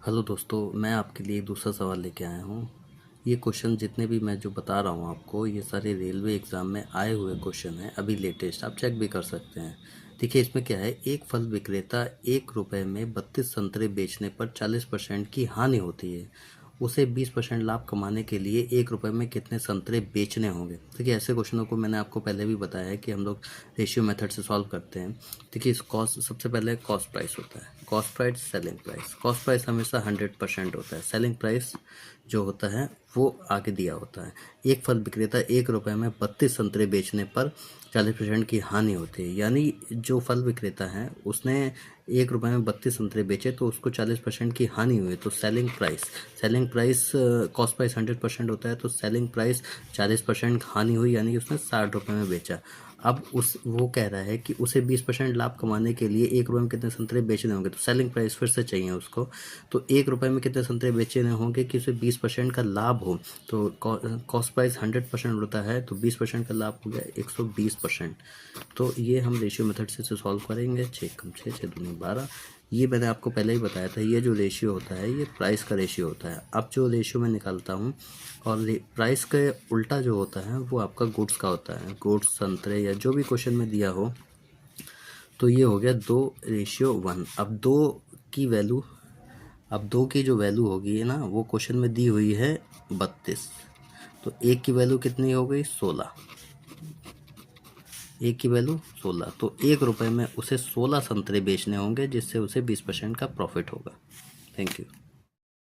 Hello दोस्तों, मैं आपके लिए दूसरा सवाल लेके आया हूँ। ये क्वेश्चन जितने भी मैं जो बता रहा हूँ आपको, ये सारे रेलवे एग्ज़ाम में आए हुए क्वेश्चन हैं, अभी लेटेस्ट। आप चेक भी कर सकते हैं। देखिए इसमें क्या है, एक फल विक्रेता 1 रुपये में 32 संतरे बेचने पर 40% की हानि होती है। उसे 20% लाभ कमाने के लिए 1 रुपये में कितने संतरे बेचने होंगे। देखिए ऐसे क्वेश्चनों को मैंने आपको पहले भी बताया है कि हम लोग रेशियो मेथड से सॉल्व करते हैं। देखिए इस कॉस्ट, सबसे पहले कॉस्ट प्राइस होता है, cost price selling price. Cost price हमेशा 100% होता है, सेलिंग प्राइस जो होता है वो आगे दिया होता है। एक फल विक्रेता 1 रुपये में 32 संतरे बेचने पर 40% की हानि होती है। यानी जो फल विक्रेता है उसने 1 रुपये में 32 संतरे बेचे तो उसको 40% की हानि हुई। तो सेलिंग प्राइस कॉस्ट प्राइस 100% होता है, तो सेलिंग प्राइस 40% हानि हुई, यानी कि उसने 60 रुपये में बेचा। अब वो कह रहा है कि उसे 20% लाभ कमाने के लिए 1 रुपये में कितने संतरे बेचने होंगे। तो सेलिंग प्राइस फिर से चाहिए उसको। तो 1 रुपये में कितने संतरे बेचने होंगे कि उसे 20% का लाभ हो। तो कॉस्ट प्राइस 100% होता है, तो 20% का लाभ हो गया 120%। तो ये हम रेशियो मेथड से सॉल्व करेंगे। 6 कम 6, 6 दूनी 12। ये मैंने आपको पहले ही बताया था, ये जो रेशियो होता है ये प्राइस का रेशियो होता है। अब जो रेशियो मैं निकालता हूँ, और प्राइस के उल्टा जो होता है वो आपका गुड्स का होता है। गुड्स, संतरे या जो भी क्वेश्चन में दिया हो। तो ये हो गया 2:1। अब 2 की जो वैल्यू होगी ना, वो क्वेश्चन में दी हुई है 32। तो 1 की वैल्यू कितनी हो गई, 16। 1 की वैल्यू 16, तो 1 रुपये में उसे 16 संतरे बेचने होंगे, जिससे उसे 20% का प्रॉफिट होगा। Thank you.